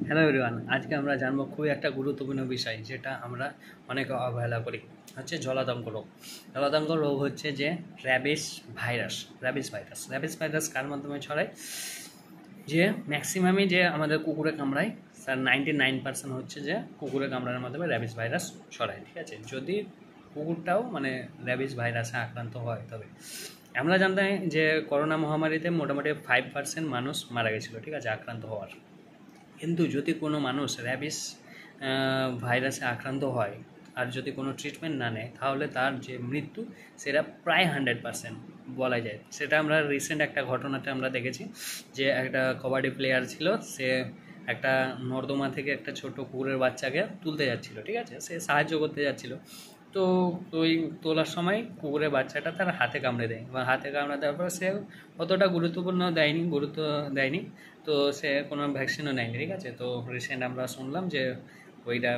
Hello everyone, আজকে আমরা জানবো খুবই একটা গুরুত্বপূর্ণ বিষয় যেটা আমরা অনেকে অবহেলা করি, হচ্ছে জলাতঙ্ক রোগ। জলাতঙ্ক রোগ হচ্ছে যে র্যাবিস ভাইরাস কার মাধ্যমে ছড়ায়? যে ম্যাক্সিমামই যে আমাদের কুকুরে কামড়ায়, তার 99% হচ্ছে যে কুকুরে কামড়ানোর মাধ্যমে র্যাবিস ভাইরাস ছড়ায়। ঠিক আছে, যদি কুকুরটাও মানে র্যাবিস ভাইরাসে আক্রান্ত হয়, তবে আমরা জানতাম যে করোনা মহামারীতে মোটামুটি 5% মানুষ মারা গেছিলো, ঠিক আছে, আক্রান্ত হওয়ার। কিন্তু যদি কোনো মানুষ র্যাবিস ভাইরাসে আক্রান্ত হয় আর যদি কোনো ট্রিটমেন্ট না নেয়, তাহলে তার যে মৃত্যু সেটা প্রায় 100% বলা যায়। সেটা আমরা রিসেন্ট একটা ঘটনাতে আমরা দেখেছি যে একটা কবাডি প্লেয়ার ছিল, সে একটা নর্দমা থেকে একটা ছোট কুকুরের বাচ্চাকে তুলতে যাচ্ছিলো, ঠিক আছে, সে সাহায্য করতে যাচ্ছিলো। তো ওই তোলার সময় কুকুরের বাচ্চাটা তার হাতে কামড়ে দেয়, বা হাতে কামড়ে দেওয়ার পর সে অতটা গুরুত্ব দেয়নি, তো সে কোনো ভ্যাকসিনও নেয়নি। ঠিক আছে, তো রিসেন্ট আমরা শুনলাম যে ওইটা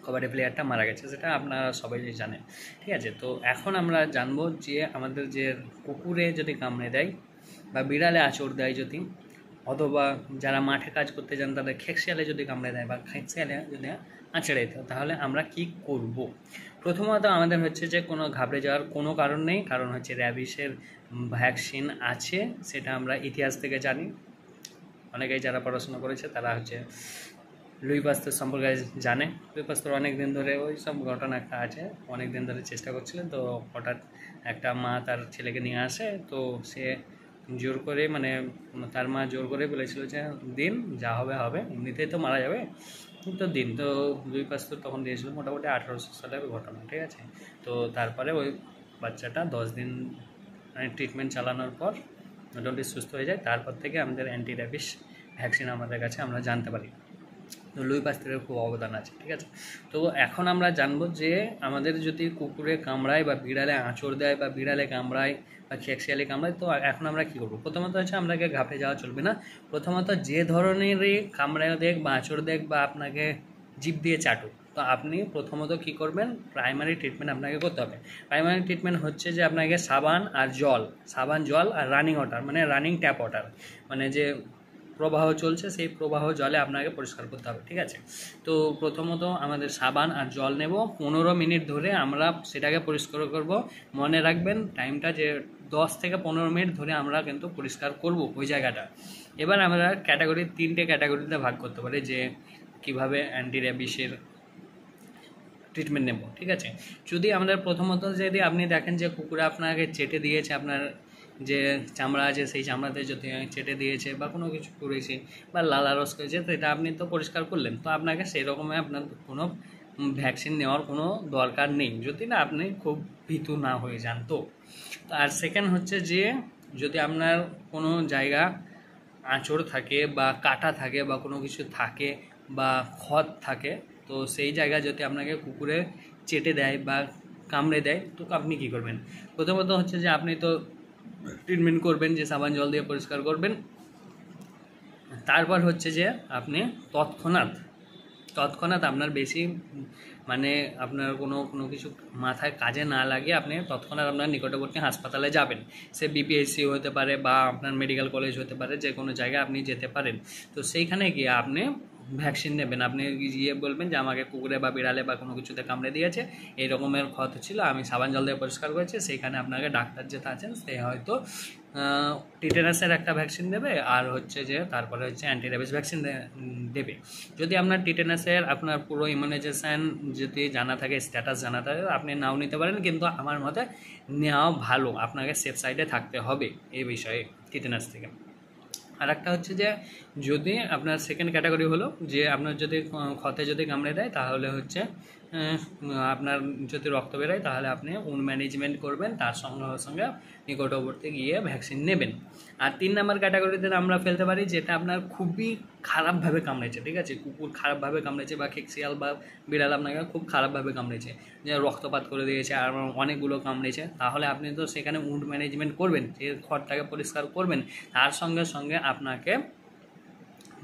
কবাডি প্লেয়ারটা মারা গেছে, সেটা আপনারা সবাই জানেন। ঠিক আছে, তো এখন আমরা জানবো যে আমাদের যে কুকুরে যদি কামড়ে দেয় বা বিড়ালে আঁচড় দেয় যদি, অথবা যারা মাঠে কাজ করতে যান তাদের খেকশিয়ালে যদি কামড়ে দেয় বা খেকশিয়ালে যদি আঁচড়ে দেয়, তাহলে আমরা কি করব? প্রথমত আমাদের হচ্ছে যে কোনো ঘাবড়ে যাওয়ার কোনো কারণ নেই, কারণ হচ্ছে র্যাবিসের ভ্যাকসিন আছে, সেটা আমরা ইতিহাস থেকে জানি। অনেকেই যারা পড়াশোনা করেছে তারা হচ্ছে লুই পাস্তুর সম্পর্কে জানে। লুই পাস্তুর অনেক দিন ধরে ওই সব ঘটনা একটা আছে, অনেক দিন ধরে চেষ্টা করছিলেন, তো হঠাৎ একটা মা তার ছেলেকে নিয়ে আসে, তো সে জোর করে মানে তার মা জোর করে বলেছিল যে দিন, যা হবে হবে, এমনিতেই তো মারা যাবে, তো দিন। তো লুই পাস্তুর তখন দিয়েছিল মোটামুটি 1800 সালের ঘটনা। ঠিক আছে, তো তারপরে ওই বাচ্চাটা 10 দিন মানে ট্রিটমেন্ট চালানোর পর মোটামুটি সুস্থ হয়ে যায়। তারপর থেকে আমাদের অ্যান্টি র্যাবিস ভ্যাকসিন আমাদের কাছে আমরা জানতে পারি। তো লুই পাস্তুরের খুব অবদান আছে। ঠিক আছে, তো এখন আমরা জানবো যে আমাদের যদি কুকুরে কামড়ায় বা বিড়ালে আঁচড় দেয় বা বিড়ালে কামড়ায় বা খেকশিয়ালে কামড়ায়, তো এখন আমরা কী করবো? প্রথমত হচ্ছে আপনাকে ঘাবড়ে যাওয়া চলবে না। প্রথমত যে ধরনেরই কামড়ায় দেখ বা আঁচড় দেখ বা আপনাকে জিভ দিয়ে চাটুক, তো আপনি প্রথমত কী করবেন? প্রাইমারি ট্রিটমেন্ট আপনাকে করতে হবে। প্রাইমারি ট্রিটমেন্ট হচ্ছে যে আপনাকে সাবান জল আর রানিং ওয়াটার, মানে রানিং ট্যাপ ওয়াটার, মানে যে প্রবাহ চলছে সেই প্রবাহ জলে আপনাকে পরিষ্কার করতে হবে। ঠিক আছে, তো প্রথমত আমাদের সাবান আর জল নেব, 15 মিনিট ধরে আমরা সেটাকে পরিষ্কার করব। মনে রাখবেন টাইমটা, যে 10 থেকে 15 মিনিট ধরে আমরা কিন্তু পরিষ্কার করব ওই জায়গাটা। এবার আমরা তিনটে ক্যাটাগরিতে ভাগ করতে পারি যে কীভাবে অ্যান্টি র্যাবিসের ট্রিটমেন্ট নেব। ঠিক আছে, যদি আমাদের প্রথমত যদি আপনি দেখেন যে কুকুরে আপনাকে চেটে দিয়েছে, আপনার যে চামড়া আছে সেই চামড়াতে যদি চেটে দিয়েছে বা কোনো কিছু করেছে বা লালারস করেছে, তো এটা আপনি তো পরিষ্কার করলেন, তো আপনাকে সেই রকমই আপনার কোনো ভ্যাকসিন নেওয়ার কোনো দরকার নেই, যদি না আপনি খুব ভীতু না হয়ে যান। তো আর সেকেন্ড হচ্ছে যে যদি আপনার কোনো জায়গা আঁচড় থাকে বা কাটা থাকে বা কোনো কিছু থাকে বা ক্ষত থাকে, তো সেই জায়গায় যদি আপনাকে কুকুরে চেটে দেয় বা কামড়ে দেয়, তো আপনি কী করবেন? প্রথমত হচ্ছে যে আপনি তো ট্রিটমেন্ট করবেন, যে সাবান জল দিয়ে পরিষ্কার করবেন। তারপর হচ্ছে যে আপনি তৎক্ষণাৎ আপনার বেশি মানে আপনার কোনো কিছু মাথায় কাজে না লাগিয়ে আপনি তৎক্ষণাৎ আপনার নিকটবর্তী হাসপাতালে যাবেন। সে বিপিএসসি হতে পারে বা আপনার মেডিকেল কলেজ হতে পারে, যে কোনো জায়গায় আপনি যেতে পারেন। তো সেইখানে গিয়ে আপনি ভ্যাকসিন নেবেন। আপনি গিয়ে বলবেন যে আমাকে কুকুরে বা বিড়ালে বা কোনো কিছুতে কামড়ে দিয়েছে, এই রকমের ক্ষত ছিল, আমি সাবান জল দিয়ে পরিষ্কার করেছি। সেইখানে আপনাকে ডাক্তার যেটা আছেন সে হয়তো টিটেনাসের একটা ভ্যাকসিন দেবে, আর হচ্ছে যে তারপরে হচ্ছে অ্যান্টি র্যাবিস ভ্যাকসিন দেবে। যদি আপনার টিটেনাসের আপনার পুরো ইমিউনাইজেশান যদি জানা থাকে, স্ট্যাটাস জানা থাকে, আপনি নাও নিতে পারেন, কিন্তু আমার মতে নেওয়া ভালো, আপনাকে সেফ সাইডে থাকতে হবে এই বিষয়ে টিটেনাস থেকে। আর একটা হচ্ছে যে যদি আপনার সেকেন্ড ক্যাটাগরি হলো যে আপনার যদি ক্ষতে যদি কামড়ে দেয়, তাহলে হচ্ছে আপনার যদি রক্ত বেরোয়, তাহলে আপনি ম্যানেজমেন্ট করবেন, তার সঙ্গে সঙ্গে নিকটবর্তী গিয়ে ভ্যাকসিন নেবেন। আর 3 নম্বর ক্যাটাগরিতে আমরা ফেলতে পারি যেটা আপনার খুবই খারাপভাবে কামড়েছে। ঠিক আছে, কুকুর খারাপভাবে কামড়েছে বা খেকশিয়াল বা বিড়াল আপনাকে খুব খারাপভাবে কামড়েছে, যে রক্তপাত করে দিয়েছে আর অনেকগুলো কামড়েছে, তাহলে আপনি তো সেখানে ম্যানেজমেন্ট করবেন, যে খড়টাকে পরিষ্কার করবেন, তার সঙ্গে সঙ্গে আপনাকে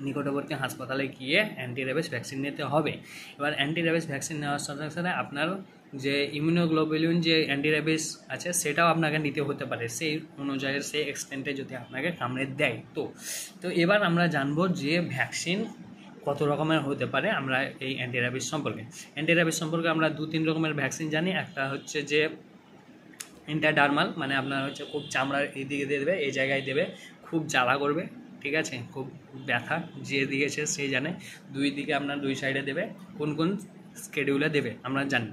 নিকটবর্তী হাসপাতালে গিয়ে অ্যান্টি র্যাবিস ভ্যাকসিন নিতে হবে। এবার অ্যান্টি র্যাবিস ভ্যাকসিন নেওয়ার সাথে সাথে আপনার যে ইমিউনোগ্লোবুলিন যে অ্যান্টি র্যাবিস আছে সেটাও আপনাকে নিতে হতে পারে, সেই অনুযায়ী সেই এক্সটেন্টে যদি আপনাকে কামড়ে দেয়। তো এবার আমরা জানবো যে ভ্যাকসিন কত রকমের হতে পারে আমরা এই অ্যান্টি র্যাবিস সম্পর্কে আমরা 2-3 রকমের ভ্যাকসিন জানি। একটা হচ্ছে যে ইন্টারডার্মাল, মানে আপনার হচ্ছে খুব চামড়ার এই দিকে দিয়ে দেবে, এই জায়গায় দেবে, খুব জ্বালা করবে, ঠিক আছে, খুব ব্যথা, যে দিয়েছে সেই জানে। দুই দিকে আপনার দুই সাইডে দেবে, কোন কোন স্কেডিউলে দেবে আমরা জানি।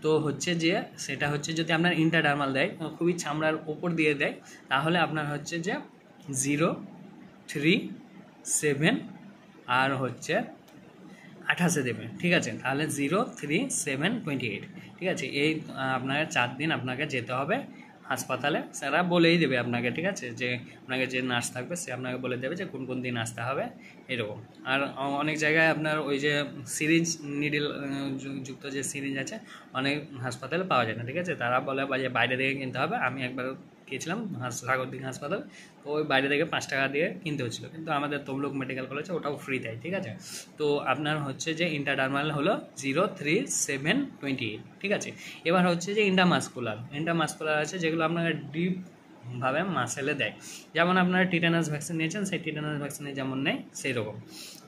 তো হচ্ছে যে সেটা হচ্ছে যদি আপনার ইন্টারডার্মাল দেয়, খুবই চামড়ার ওপর দিয়ে দেয়, তাহলে আপনার হচ্ছে যে 0, 3, 7 আর হচ্ছে 28 দেবে, ঠিক আছে। তাহলে 0, 3, 7, 28, ঠিক আছে। এই আপনাকে 4 দিন আপনাকে যেতে হবে হাসপাতালে, স্যারা বলেই দেবে আপনাকে, ঠিক আছে, যে আপনাকে যে নার্স থাকবে সে আপনাকে বলে দেবে যে কোন কোন দিন আসতে হবে এরকম। আর অনেক জায়গায় আপনার ওই যে সিরিঞ্জ নিডল যুক্ত যে সিরিঞ্জ আছে অনেক হাসপাতালে পাওয়া যায় না, ঠিক আছে, তারা বলে যে বাইরে থেকে কিনতে হবে। আমি একবার গিয়েছিলাম সাগরদিঘি হাসপাতাল, তো ওই বাইরে থেকে 5 টাকা দিয়ে কিনতে হচ্ছিলো, কিন্তু আমাদের তমলুক মেডিকেল কলেজে ওটাও ফ্রি দেয়, ঠিক আছে। তো আপনার হচ্ছে যে ইন্টারডার্মাল হলো 0, 3, 7, 28, ঠিক আছে। এবার হচ্ছে যে ইন্টারমাসকুলার আছে যেগুলো আপনাকে ডিপভাবে মাসেলে দেয়, যেমন আপনারা টিটানাস ভ্যাকসিন নিয়েছেন, সেই টিটানাস ভ্যাকসিনে যেমন নেয় সেই রকম।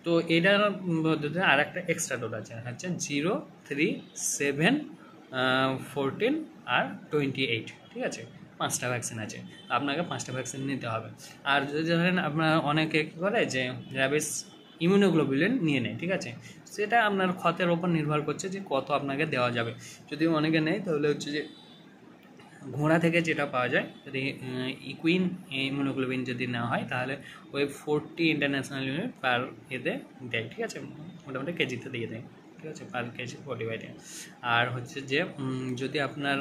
তো এটার মধ্যে আর একটা এক্সট্রা ডোজ আছে, হচ্ছে 0, 3, 7, 14 আর 28, ঠিক আছে। 5টা ভ্যাকসিন আছে, আপনাকে 5টা ভ্যাকসিন নিতে হবে। আর যদি ধরেন আপনার অনেকে কী করে যে র্যাবিস ইমিউনোগ্লোবুলিন নিয়ে নেয়, ঠিক আছে, সেটা আপনার ক্ষতের ওপর নির্ভর করছে যে কত আপনাকে দেওয়া যাবে। যদি অনেকে নেয় তাহলে হচ্ছে যে ঘোড়া থেকে যেটা পাওয়া যায়, যদি ইকুইন ইমিউনোগ্লোবিন যদি নেওয়া হয় তাহলে ওই 40 ইন্টারন্যাশনাল ইউনিট পার এতে দেয়, ঠিক আছে, মোটামুটি কেজিতে দিয়ে দেয়, ঠিক আছে, পার কেজি 40/10। আর হচ্ছে যে যদি আপনার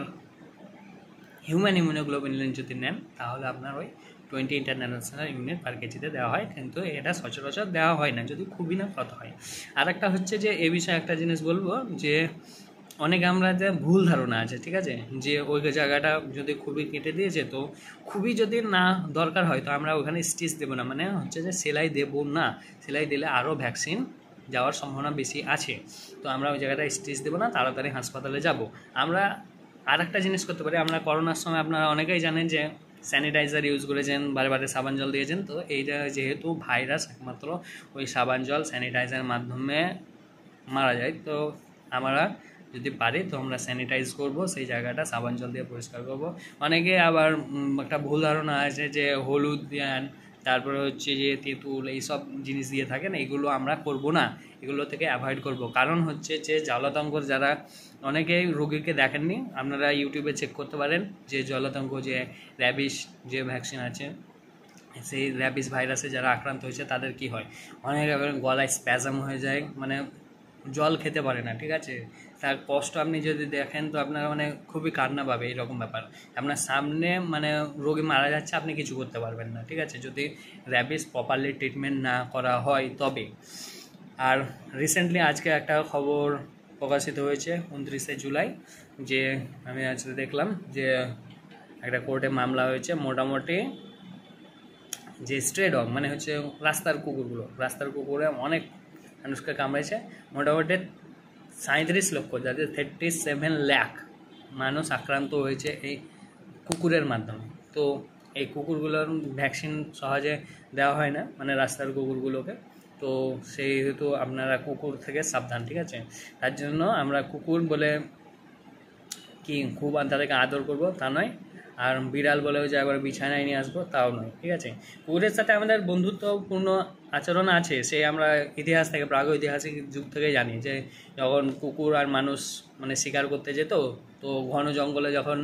হিউম্যান ইমিউনোগ্লোবিন যদি নেন তাহলে আপনার ওই 20 ইন্টারন্যাশনাল ইউনিট পার কেজিতে দেওয়া হয়, কিন্তু এটা সচরাচর দেওয়া হয় না যদি খুবই না কত হয়। আর একটা হচ্ছে যে এ বিষয়ে একটা জিনিস বলবো যে অনেকে আমরা যে ভুল ধারণা আছে, ঠিক আছে, যে ওই জায়গাটা যদি খুবই কেটে দিয়েছে তো খুবই যদি না দরকার হয় তো আমরা ওখানে স্টিচ দেবো না, মানে হচ্ছে যে সেলাই দেবো না, সেলাই দিলে আরও ভ্যাকসিন যাওয়ার সম্ভাবনা বেশি আছে, তো আমরা ওই জায়গাটা স্টিচ দেবো না, তাড়াতাড়ি হাসপাতালে যাব। আমরা আর একটা জিনিস করতে পারি, আমরা করোনার সময় আপনারা অনেকেই জানেন যে স্যানিটাইজার ইউজ করেছেন, বারে বারে সাবান জল দিয়েছেন, তো এইটা যেহেতু ভাইরাস একমাত্র ওই সাবান জল স্যানিটাইজারের মাধ্যমে মারা যায়, তো আমরা যদি পারি তো আমরা স্যানিটাইজ করব, সেই জায়গাটা সাবান জল দিয়ে পরিষ্কার করব। অনেকে আবার একটা ভুল ধারণা আছে যে হলুদ দেন, তারপরে হচ্ছে যে তেঁতুল, এইসব জিনিস দিয়ে থাকেন, এগুলো আমরা করব না, এগুলো থেকে অ্যাভয়েড করব। কারণ হচ্ছে যে জলাতঙ্কর যারা অনেকেই রোগীকে দেখেননি, আপনারা ইউটিউবে চেক করতে পারেন যে জলাতঙ্ক যে র্যাবিস যে ভ্যাকসিন আছে, সেই র্যাবিস ভাইরাসে যারা আক্রান্ত হয়েছে তাদের কি হয়, অনেক গলায় স্প্যাজম হয়ে যায়, মানে জল খেতে পারে না, ঠিক আছে, তার কষ্ট আপনি যদি দেখেন তো আপনার মানে খুবই কান্না পাবে, এরকম ব্যাপার। আপনার সামনে মানে রোগী মারা যাচ্ছে, আপনি কিছু করতে পারবেন না, ঠিক আছে, যদি র্যাবিস প্রপারলি ট্রিটমেন্ট না করা হয় তবে। আর রিসেন্টলি আজকে একটা খবর প্রকাশিত হয়েছে 29শে জুলাই, যে আমি আজকে দেখলাম যে একটা কোর্টে মামলা হয়েছে, মোটামুটি যে স্ট্রে ডগ মানে হচ্ছে রাস্তার কুকুরে অনেক মানুষকে কামড়েছে, মোটামুটি 37 লক্ষ, যাদের 37 লাখ মানুষ আক্রান্ত হয়েছে এই কুকুরের মাধ্যমে। তো এই কুকুরগুলোর ভ্যাকসিন সহজে দেওয়া হয় না, মানে রাস্তার কুকুরগুলোকে, তো সেই হেতু আপনারা কুকুর থেকে সাবধান, ঠিক আছে। তার জন্য আমরা কুকুর বলে কি খুব তাদেরকে আদর করব তা নয়, আর বিড়াল বলেও যে একবার বিছানায় নিয়ে আসবো তাও নয়, ঠিক আছে। কুকুরের সাথে আমাদের বন্ধুত্বপূর্ণ আচরণ আছে, সেই আমরা ইতিহাস থেকে, প্রাগৈতিহাসিক যুগ থেকে জানি যে যখন কুকুর আর মানুষ মানে শিকার করতে যেত, তো ঘন জঙ্গলে যখন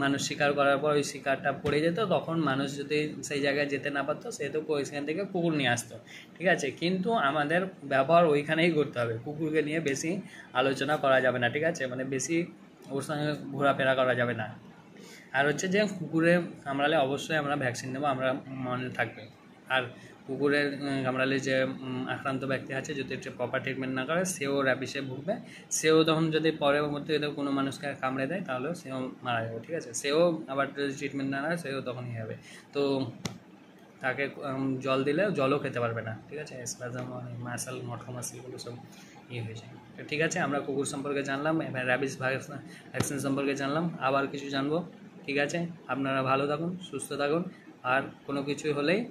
মানুষ শিকার করার পর ওই শিকারটা পড়ে যেত, তখন মানুষ যদি সেই জায়গায় যেতে না পারতো সেহেতু সেখান থেকে কুকুর নিয়ে আসতো, ঠিক আছে। কিন্তু আমাদের ব্যবহার ওইখানেই করতে হবে, কুকুরকে নিয়ে বেশি আলোচনা করা যাবে না, ঠিক আছে, মানে বেশি ওর সঙ্গে ঘোরাফেরা করা যাবে না। আর হচ্ছে যে কুকুরে কামড়ালে অবশ্যই আমরা ভ্যাকসিন নেবো, আমরা মনে থাকবে। আর কুকুরের কামড়ালে যে আক্রান্ত ব্যক্তি আছে যদি প্রপার ট্রিটমেন্ট না করে সেও র্যাবিসে ভুগবে, সেও তখন যদি পরবর্তীতে কোনো মানুষকে কামড়ে দেয় তাহলেও সেও মারা যাবে, ঠিক আছে, সেও আবার যদি ট্রিটমেন্ট না নেয় সেও তখনই হবে। তো তাকে জল দিলে জলও খেতে পারবে না, ঠিক আছে, স্প্যাজম মাসেল মটকোমাসেলগুলো সব হয়ে যায়। তো ঠিক আছে, আমরা কুকুর সম্পর্কে জানলাম, এবার র্যাবিস ভ্যাকসিন সম্পর্কে জানলাম, আবার কিছু জানবো, ঠিক আছে। আপনারা ভালো থাকুন, সুস্থ থাকুন, আর কোনো কিছু হলেই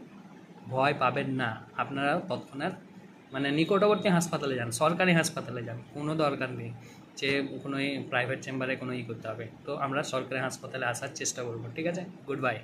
ভয় পাবেন না, আপনারা তৎক্ষণাৎ মানে নিকটবর্তী হাসপাতালে যান, সরকারি হাসপাতালে যান, কোনো দরকার নেই যে কোনো প্রাইভেট চেম্বারে কোনো করতে হবে। তো আমরা সরকারি হাসপাতালে আসার চেষ্টা করবো, ঠিক আছে? Good bye.